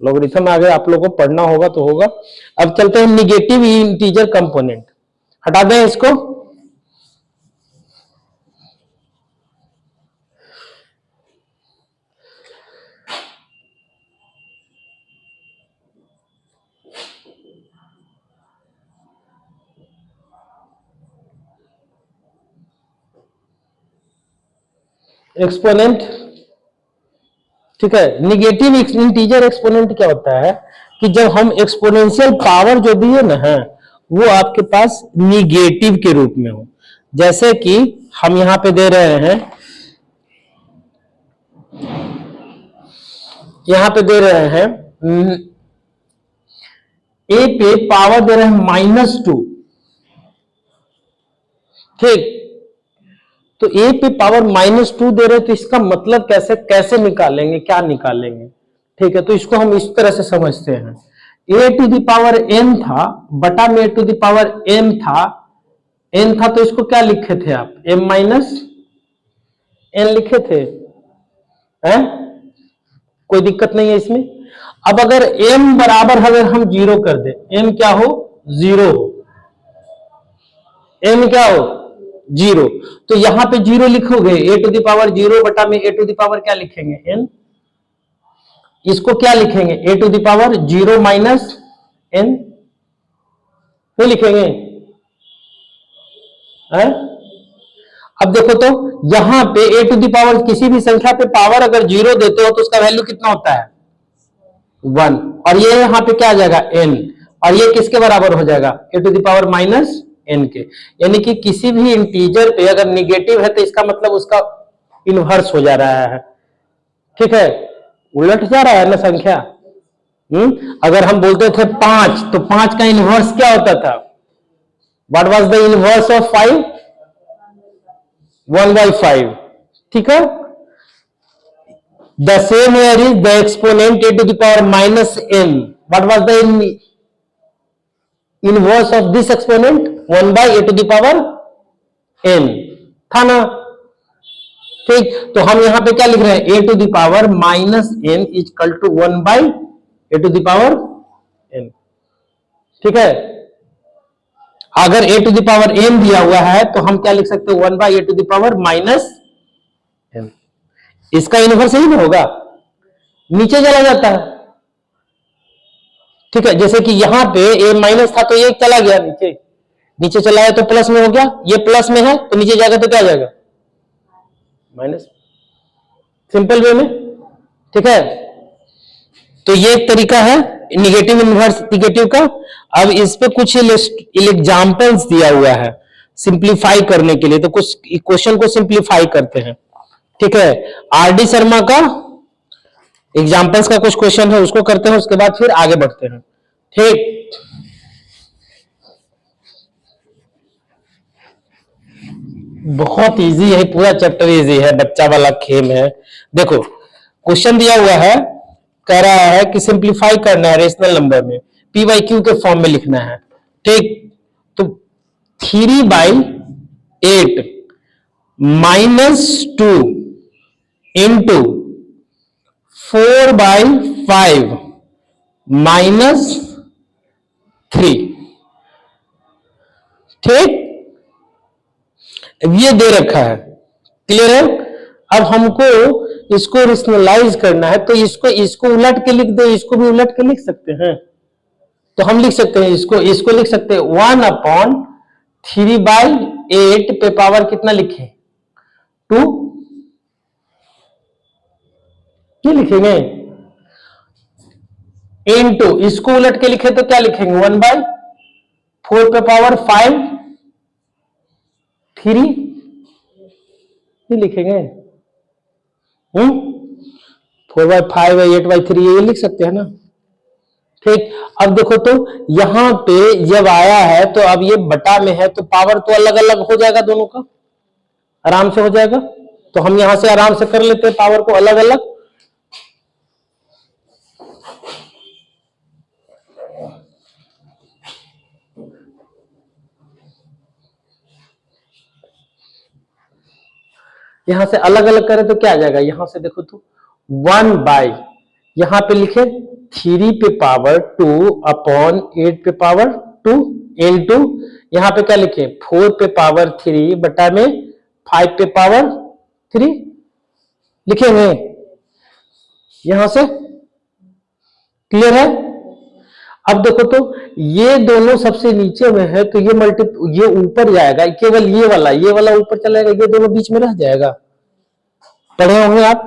Speaker 1: लॉगरिथम आगे आप लोगों को पढ़ना होगा तो होगा। अब चलते हैं निगेटिव इंटीजर कंपोनेंट, हटा दें इसको। एक्सपोनेंट, ठीक है। निगेटिव इंटीजर एक्सपोनेंट क्या होता है कि जब हम एक्सपोनेंशियल पावर जो दिए ना है वो आपके पास निगेटिव के रूप में हो। जैसे कि हम यहां पे दे रहे हैं, यहां पे दे रहे हैं ए पे पावर दे रहे हैं -2, ठीक। तो ए पे पावर -2 दे रहे हैं तो इसका मतलब कैसे कैसे निकालेंगे, क्या निकालेंगे? ठीक है, तो इसको हम इस तरह से समझते हैं, ए टू द पावर n था बटा में ए टू द पावर m था, n था तो इसको क्या लिखे थे आप? m माइनस n लिखे थे, हैं? कोई दिक्कत नहीं है इसमें। अब अगर m बराबर अगर हम 0 कर दे, m क्या हो? 0 हो, m क्या हो? 0, तो यहां पे 0 लिखोगे, ए टू द पावर 0 बटा में ए टू द पावर क्या लिखेंगे? n। इसको क्या लिखेंगे? A to the power 0 minus n, नहीं लिखेंगे? है? अब देखो तो यहां पे ए टू द पावर किसी भी संख्या पे पावर अगर 0 देते हो तो उसका वैल्यू कितना होता है? 1, और ये यहां पे क्या आ जाएगा? n, और ये किसके बराबर हो जाएगा? ए to the power minus n के। यानी कि किसी भी इंटीजर पे अगर निगेटिव है तो इसका मतलब उसका इनवर्स हो जा रहा है, ठीक है, उलट जा रहा है ना संख्या। अगर हम बोलते थे 5 तो 5 का इनवर्स क्या होता था? What was the inverse of 5? 1/5, ठीक है। The same here is the exponent a to the power minus n. What was the inverse of this exponent? 1 by a to the power n था ना, ठीक। तो हम यहां पे क्या लिख रहे हैं? a to the power minus n is equal to 1 by a to the power n, ठीक है। अगर a to the power n दिया हुआ है तो हम क्या लिख सकते हैं? 1 by a to the power minus n। इसका इनवर्स यही ना होगा, नीचे चला जाता है, ठीक है। जैसे कि यहां पे a माइनस था तो ये चला गया नीचे, नीचे चला गया तो प्लस में हो गया, ये प्लस में है तो नीचे जाएगा तो क्या जाएगा? माइनस, सिंपल वे में, ठीक है। तो ये एक तरीका है निगेटिव इनवर्स निगेटिव का। अब इस पे कुछ एग्जांपल्स दिया हुआ है सिंप्लीफाई करने के लिए, तो कुछ क्वेश्चन को सिंप्लीफाई करते हैं, ठीक है। आरडी शर्मा का एग्जाम्पल्स का कुछ क्वेश्चन है उसको करते हैं, उसके बाद फिर आगे बढ़ते हैं, ठीक। बहुत इजी है, पूरा चैप्टर इजी है, बच्चा वाला खेल है। देखो क्वेश्चन दिया हुआ है, कह रहा है कि सिंप्लीफाई करना है रेशनल नंबर में, पी बाई क्यू के फॉर्म में लिखना है, ठीक। तो 3/8 -2 इंटू 4/5 -3, ठीक। ये दे रखा है, क्लियर है। अब हमको इसको रेशनलाइज करना है तो इसको उलट के लिख दे, इसको भी उलट के लिख सकते हैं। तो हम लिख सकते हैं इसको लिख सकते हैं 1/3/8 पे पावर कितना लिखे? 2, क्या लिखेंगे? इनटू इसको उलट के लिखे तो क्या लिखेंगे? 1/4 पे पावर 5 3, ये लिखेंगे। 4/5 8/3 ये लिख सकते हैं ना, ठीक। अब देखो तो यहां पे जब आया है तो अब ये बटा में है तो पावर तो अलग अलग हो जाएगा, दोनों का आराम से हो जाएगा। तो हम यहां से आराम से कर लेते हैं पावर को अलग अलग। यहां से अलग अलग करें तो क्या आ जाएगा, यहां से देखो तो 1 बाई, यहां पे लिखे 3 पे पावर 2 अपॉन 8 पे पावर 2 इंटू, यहां पे क्या लिखे 4 पे पावर 3 बटा में 5 पे पावर 3 लिखेंगे। यहां से क्लियर है। अब देखो तो ये दोनों सबसे नीचे में है तो ये ऊपर जाएगा, केवल ये वाला ऊपर चलेगा, ये दोनों बीच में रह जाएगा। पढ़े होंगे आप।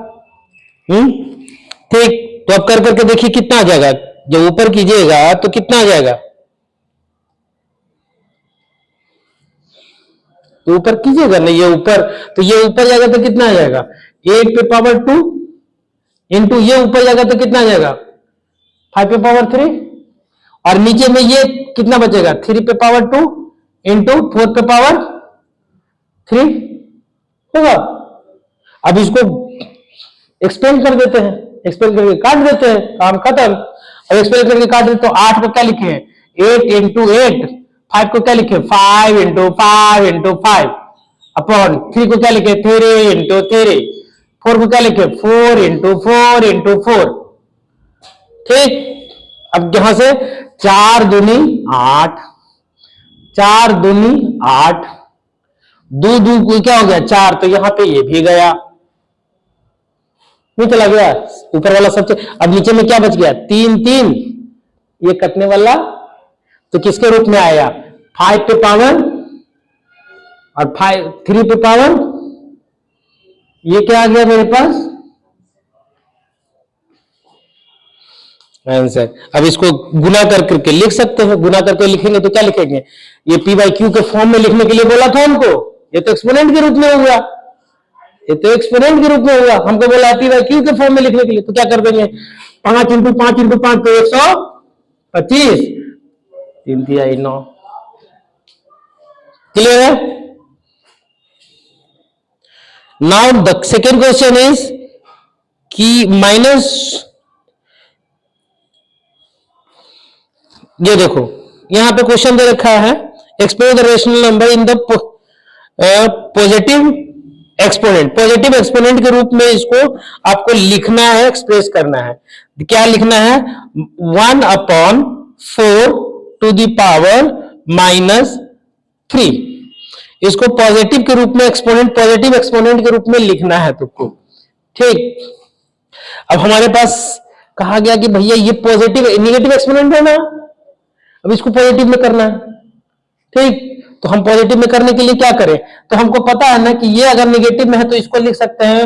Speaker 1: ठीक। तो अब कर करके देखिए कितना आ जाएगा, जब ऊपर कीजिएगा तो कितना आ जाएगा, तो ऊपर कीजिएगा ना, ये ऊपर, तो ये ऊपर जाएगा तो कितना आ जाएगा 8 पे पावर 2 इंटू ये ऊपर जाएगा तो कितना आ जाएगा 5 पे पावर 3, और नीचे में ये कितना बचेगा 3 पे पावर 2 इंटू 4 पे पावर 3 होगा। अब इसको एक्सपेंड कर देते हैं, एक्सपेंड करके काट देते हैं, काम खत्म। अब एक्सपेंड करके काट देते तो 8 को क्या लिखे हैं 8 इंटू 8, 5 को क्या लिखे 5 इंटू 5 इंटू 5 अपॉन 3 को क्या लिखे 3 इंटू 3, 4 को क्या लिखे 4 इंटू 4 इंटू 4। ठीक। अब यहां से 4 दूनी 8, 4 दूनी 8, दो दो क्या हो गया 4, तो यहां पे ये भी गया, नहीं चला गया ऊपर वाला सबसे। अब नीचे में क्या बच गया 3 3, ये कटने वाला तो किसके रूप में आया 5 पे पावर और 3 पे पावर, ये क्या आ गया मेरे पास आंसर। अब इसको गुना कर करके लिख सकते हैं, गुना करके लिखेंगे तो क्या लिखेंगे, ये पी बाई क्यू के फॉर्म में लिखने के लिए बोला था हमको, ये तो एक्सपोनेंट के रूप में होगा, ये तो एक्सपोनेंट के रूप में होगा, हमको बोला पी बाई क्यू के फॉर्म में लिखने के लिए, तो क्या कर देंगे 5 इंटू 5 इंटू 5 तो 125, 3 3 आई 9। क्लियर है। Now the second question is कि माइनस, ये देखो यहां पे क्वेश्चन दे रखा है express the rational number in the positive exponent, positive exponent के रूप में इसको आपको लिखना है, एक्सप्रेस करना है। क्या लिखना है 1 अपॉन 4 टू द पावर -3, इसको पॉजिटिव के रूप में एक्सपोनेंट, पॉजिटिव एक्सपोनेंट के रूप में लिखना है तुमको। ठीक। अब हमारे पास कहा गया कि भैया ये पॉजिटिव निगेटिव एक्सपोनेंट है ना, अब इसको पॉजिटिव में करना है। ठीक। तो हम पॉजिटिव में करने के लिए क्या करें, तो हमको पता है ना कि ये अगर निगेटिव में है तो इसको लिख सकते हैं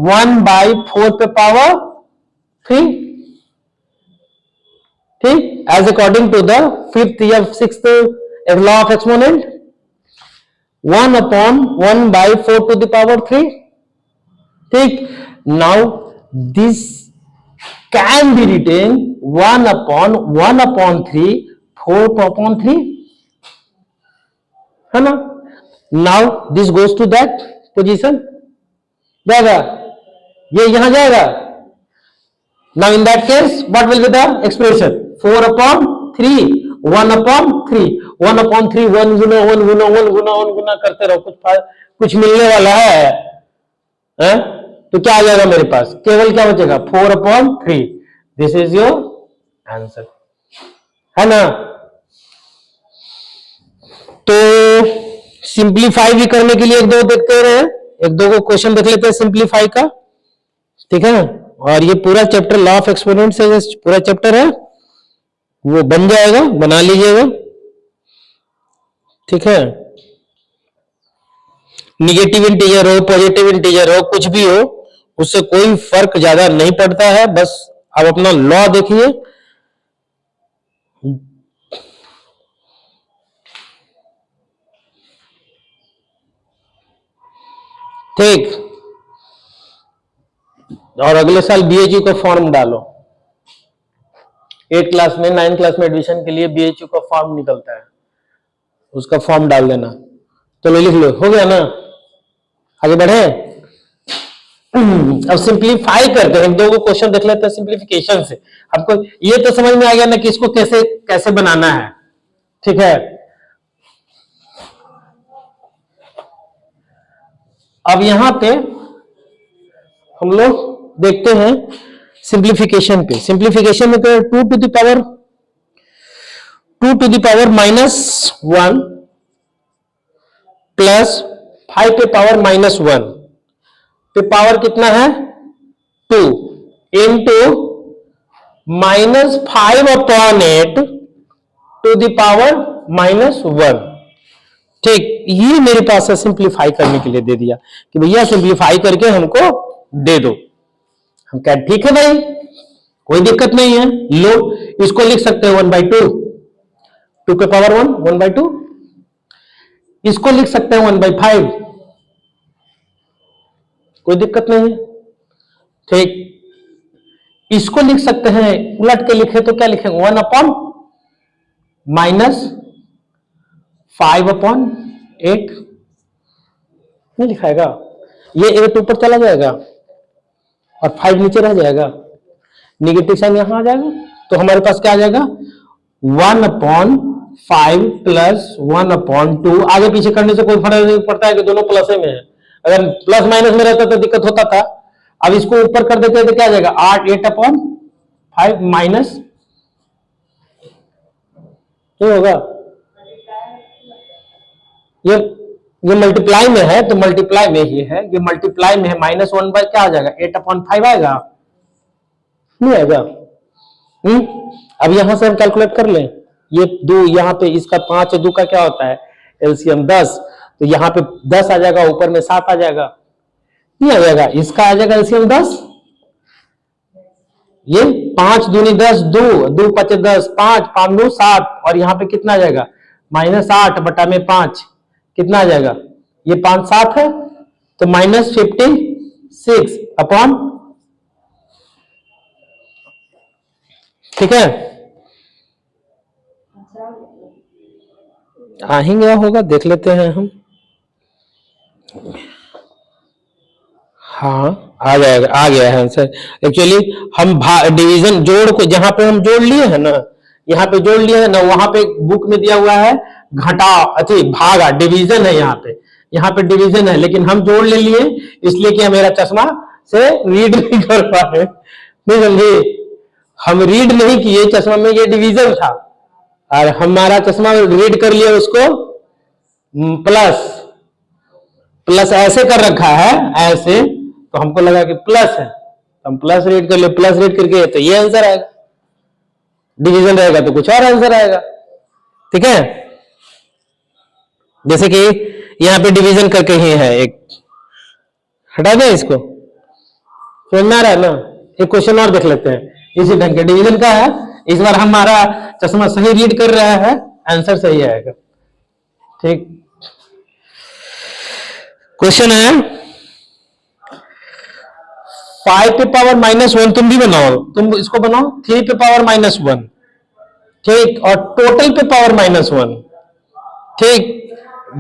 Speaker 1: 1 बाई 4 पे पावर 3। ठीक। As according to the 5th या 6th law of exponent, 1 upon 1 by 4 to the power 3। ठीक। Now this can be written 1 upon 3 4 upon 3 है ना। Now this goes to that position, जाएगा ये यहां जाएगा। Now in that case what will be the expression 4 upon 3 1 upon 3 1 upon 3 1 गुना 1 गुना 1 गुना 1 गुना करते रहो, कुछ मिलने वाला है? तो क्या आ जाएगा मेरे पास, केवल क्या बचेगा 4 upon 3। This is your answer, है ना। तो सिंप्लीफाई भी करने के लिए एक दो देखते रहे, एक दो को क्वेश्चन देख लेते हैं सिंप्लीफाई का। ठीक है। और ये पूरा चैप्टर लॉ ऑफ एक्सपोनेंट से पूरा चैप्टर है, वो बन जाएगा, बना लीजिएगा। ठीक है। निगेटिव इंटीजर हो पॉजिटिव इंटीजर हो कुछ भी हो उससे कोई फर्क ज्यादा नहीं पड़ता है, बस आप अपना लॉ देखिए। ठीक। और अगले साल बीएचयू का फॉर्म डालो, 8 क्लास में 9 क्लास में एडमिशन के लिए बीएचयू का फॉर्म निकलता है, उसका फॉर्म डाल देना। चलो लिख लो, हो गया ना, आगे बढ़े। अब सिंप्लीफाई करते हैं, दो क्वेश्चन देख लेते हैं सिंप्लीफिकेशन से। हमको ये तो समझ में आ गया ना कि इसको कैसे कैसे बनाना है, ठीक है। अब यहां पे हम लोग देखते हैं सिंप्लीफिकेशन पे। सिंप्लीफिकेशन में तो 2 टू द पावर -1 प्लस 5 पे पावर -1 पे पावर कितना है 2 इंटू -5/8 टू द पावर -1। ठीक, ये मेरे पास है सिंप्लीफाई करने के लिए दे दिया कि भैया सिंप्लीफाई करके हमको दे दो। हम क्या ठीक है भाई, कोई दिक्कत नहीं है। लो, इसको लिख सकते हैं 1/2, 2 के पावर 1 1/2। इसको लिख सकते हैं 1/5, कोई दिक्कत नहीं है। ठीक, इसको लिख सकते हैं, उलट के लिखे तो क्या लिखेंगे 1/-5/8 नहीं लिखाएगा, ये 8 ऊपर चला जाएगा और 5 नीचे रह जाएगा, निगेटिव साइन यहां आ जाएगा, तो हमारे पास क्या आ जाएगा 1/5 प्लस 1/2। आगे पीछे करने से कोई फर्क नहीं पड़ता है कि दोनों प्लस में है। अगर प्लस माइनस में रहता तो दिक्कत होता था। अब इसको ऊपर कर देते हैं तो क्या आ जाएगा 8/5 माइनस, क्या होगा, ये मल्टीप्लाई में है तो मल्टीप्लाई में ही है, ये मल्टीप्लाई में है, -1 बाय क्या आ जाएगा 8/5 आएगा, नहीं आएगा। अब यहां से हम कैलकुलेट कर लें, ये 2 यहां पे, इसका 5 2 का क्या होता है एलसीएम 10, तो यहां पे 10 आ जाएगा, ऊपर में 7 आ जाएगा, नहीं आ जाएगा, इसका आ जाएगा एलसीएम 10। ये 5 दूनी 10, 2 2 5 10, 5 5 9 7, और यहां पे कितना आ जाएगा -8/5 कितना आ जाएगा, ये 5 7 है तो -56 अपॉन, ठीक है। ही गया होगा, देख लेते हैं हम। हाँ आ जाएगा, आ गया है आंसर। एक्चुअली हम डिवीजन जोड़ को जहां पे हम जोड़ लिए हैं ना, यहाँ पे जोड़ लिए हैं ना, वहां पे बुक में दिया हुआ है घटा अच्छी भागा, डिवीजन है यहाँ पे डिवीजन है, लेकिन हम जोड़ ले लिए इसलिए कि मेरा चश्मा से रीड नहीं कर पाए, नहीं समझे, हम रीड नहीं किए, चश्मा में ये डिवीजन था और हमारा चश्मा रीड कर लिया उसको प्लस, प्लस ऐसे कर रखा है ऐसे, तो हमको लगा कि प्लस है, हम प्लस रीड कर ले, प्लस रीड करके तो ये आंसर आएगा, डिवीजन रहेगा तो कुछ और आंसर आएगा, ठीक है। जैसे कि यहां पे डिवीजन करके ही है, एक हटा दें इसको, समझ में आ रहा है ना। एक क्वेश्चन और देख लेते हैं इसी ढंग के, डिवीजन का है, इस बार हमारा चश्मा सही रीड कर रहा है, आंसर सही आएगा, ठीक। क्वेश्चन है 5 पे पावर -1, तुम भी बनाओ, तुम इसको बनाओ 3 पे पावर -1, ठीक, और टोटल पे पावर -1, ठीक।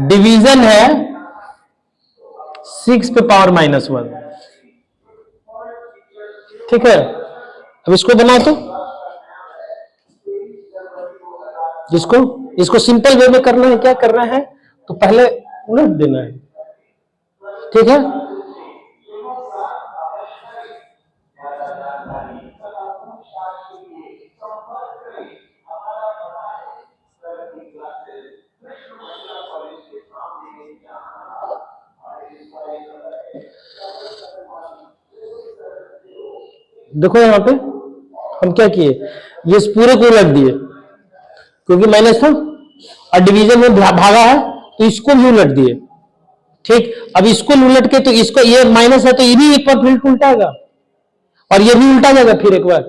Speaker 1: डिवीजन है 6 पे पावर -1, ठीक है। अब इसको बनाओ तो, इसको सिंपल वे में करना है, क्या करना है तो पहले उलट देना है, ठीक है। देखो यहां पे हम क्या किए, ये पूरे को उलट दिए क्योंकि माइनस था और डिवीजन में भागा है तो इसको भी उलट दिए, ठीक। अब इसको उलट के तो इसको, ये माइनस है तो ये भी एक बार फिर उल्टाएगा और ये भी उल्टा जाएगा फिर एक बार,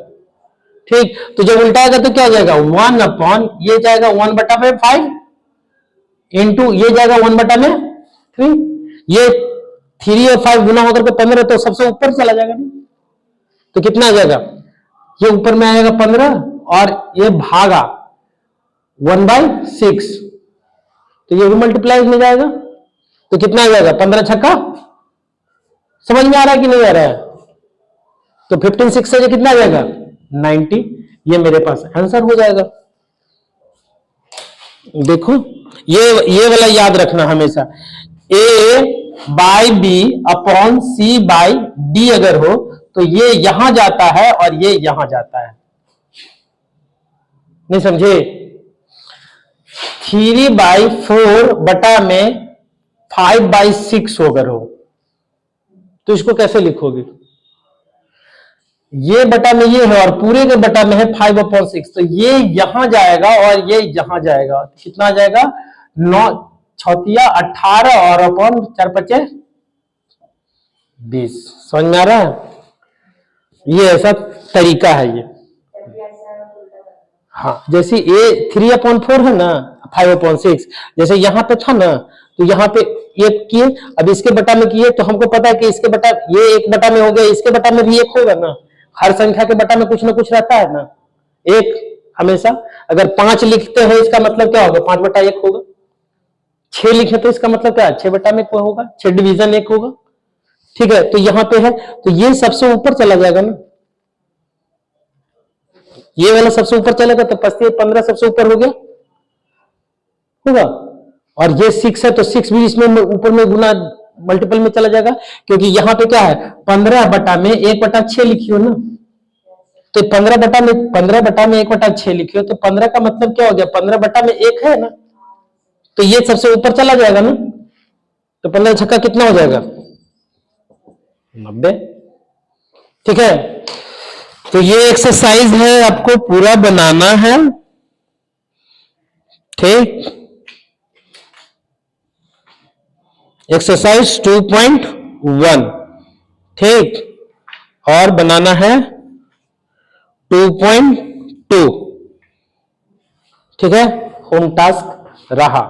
Speaker 1: ठीक। तो जब उल्टाएगा तो क्या हो जाएगा 1/, ये जाएगा 1/5 इंटू ये जाएगा 1/3, ये 3 और 5 गुना होकर के 15, तो सबसे ऊपर चला जाएगा नहीं, तो कितना आ जाएगा, ये ऊपर में आएगा 15 और ये भागा 1/6, तो ये भी मल्टीप्लाई में जाएगा, तो कितना आ जाएगा 15 छक्का। समझ में आ रहा है कि नहीं आ रहा है? तो 15 6 से कितना आ जाएगा 90, ये मेरे पास आंसर हो जाएगा। देखो ये वाला याद रखना हमेशा, A by B upon C by D अगर हो तो ये यहां जाता है और ये यहां जाता है, नहीं समझे? 3/4 बटा में 5/6 अगर हो तो इसको कैसे लिखोगे? ये बटा में ये है और पूरे के बटा में है 5/6, तो ये यहां जाएगा और ये यहां जाएगा, कितना आ जाएगा 9 छौतिया 18 और अपॉन 4×5 20। समझ में आ रहा है? ये ऐसा तरीका है ये। हाँ, जैसे ये 3/4 है ना 5/6, जैसे यहां पे था ना, तो यहां पे ये किए, अब इसके बटा में किए, तो हमको पता है कि इसके बटा ये 1 बटा में हो गया, इसके बटा में भी 1 होगा ना। हर संख्या के बटा में कुछ ना कुछ रहता है ना, 1 हमेशा। अगर 5 लिखते हो इसका मतलब क्या होगा 5/1 होगा। 6 लिखे तो इसका मतलब क्या है 6/1 होगा, 6 डिवीजन 1 होगा। ठीक है, तो यहां पे है, तो ये सबसे ऊपर चला जाएगा ना, ये वाला सबसे ऊपर चलेगा, तो 15 सबसे ऊपर हो गया होगा, और ये 6 है तो 6 भी इसमें ऊपर में गुना मल्टीपल में चला जाएगा, क्योंकि यहां पे क्या है 15 बटा में 1/6 लिखियो ना, तो 15 बटा में 1/6 लिखियो, तो 15 का मतलब क्या हो गया 15 बटा में 1 है ना, तो ये सबसे ऊपर चला जाएगा ना, तो 15 छक्का कितना हो जाएगा 90। ठीक है, तो ये एक्सरसाइज है, आपको पूरा बनाना है। ठीक, एक्सरसाइज 2.1, ठीक, और बनाना है 2.2। ठीक है, होम टास्क रहा।